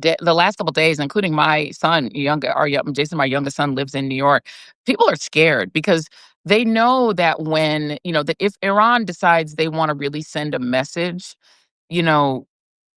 the last couple days, including my son, Jason, my youngest son, lives in New York. People are scared because they know that when that if Iran decides they want to really send a message, you know,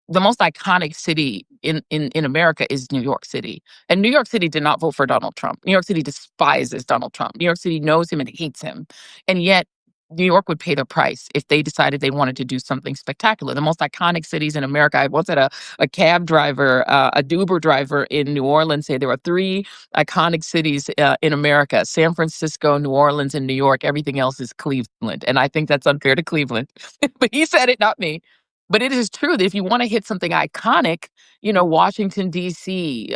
the most iconic city in America is New York City. And New York City did not vote for Donald Trump. New York City despises Donald Trump. New York City knows him and hates him. And yet, New York would pay the price if they decided they wanted to do something spectacular. The most iconic cities in America. I once had a cab driver, a Uber driver in New Orleans say there are three iconic cities in America: San Francisco, New Orleans, and New York. Everything else is Cleveland. And I think that's unfair to Cleveland. But he said it, not me. But it is true that if you want to hit something iconic, Washington, D.C.,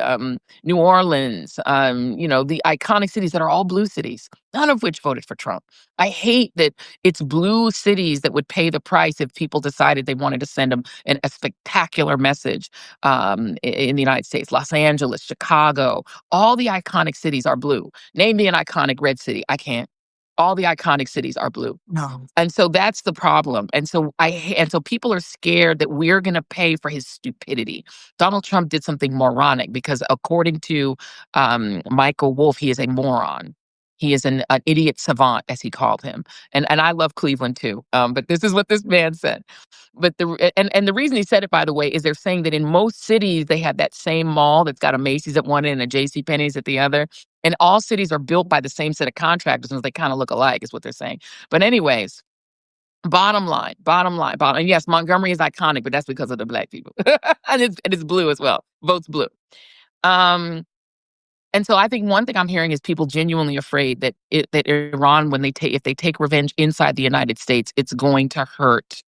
New Orleans, the iconic cities that are all blue cities, none of which voted for Trump. I hate that it's blue cities that would pay the price if people decided they wanted to send them a spectacular message in the United States. Los Angeles, Chicago, all the iconic cities are blue. Name me an iconic red city. I can't. All the iconic cities are blue. No. And so that's the problem. And so people are scared that we're going to pay for his stupidity. Donald Trump did something moronic because according to Michael Wolff, he is a moron. He is an idiot savant, as he called him. And I love Cleveland too. But this is what this man said. But the reason he said it, by the way, is they're saying that in most cities they have that same mall that's got a Macy's at one end and a J.C. Penney's at the other. And all cities are built by the same set of contractors, and they kind of look alike, is what they're saying. But anyways, bottom line. And yes, Montgomery is iconic, but that's because of the black people, and it's blue as well. Votes blue. Um, and so I think one thing I'm hearing is people genuinely afraid that Iran, if they take revenge inside the United States, it's going to hurt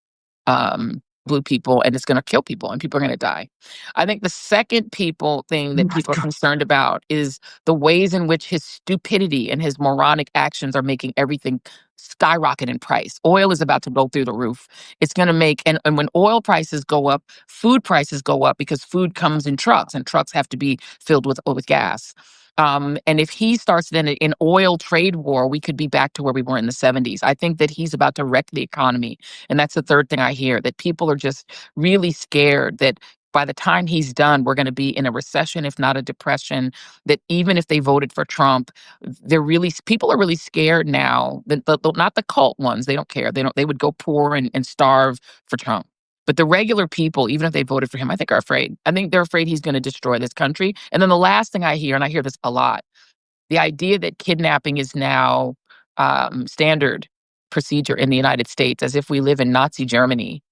blue people and it's going to kill people and people are going to die. I think the second thing that My people are God. concerned about is the ways in which his stupidity and his moronic actions are making everything skyrocket in price. Oil is about to go through the roof. It's going to and when oil prices go up, food prices go up because food comes in trucks and trucks have to be filled with gas. And if he starts then an oil trade war, we could be back to where we were in the 70s. I think that he's about to wreck the economy. And that's the third thing I hear, that people are just really scared that by the time he's done, we're going to be in a recession, if not a depression, that even if they voted for Trump, people are really scared now. Not the cult ones. They don't care. They would go poor and starve for Trump. But the regular people, even if they voted for him, I think are afraid. I think they're afraid he's going to destroy this country. And then the last thing I hear, and I hear this a lot, the idea that kidnapping is now standard procedure in the United States, as if we live in Nazi Germany,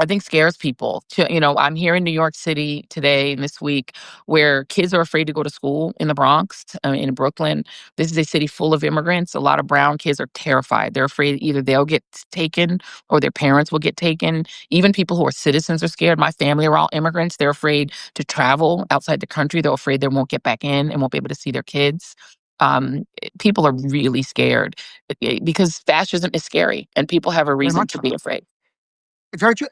I think scares people. I'm here in New York City today and this week where kids are afraid to go to school in the Bronx, in Brooklyn. This is a city full of immigrants. A lot of brown kids are terrified. They're afraid either they'll get taken or their parents will get taken. Even people who are citizens are scared. My family are all immigrants. They're afraid to travel outside the country. They're afraid they won't get back in and won't be able to see their kids. People are really scared because fascism is scary and people have a Very reason much to so. be afraid. Very true.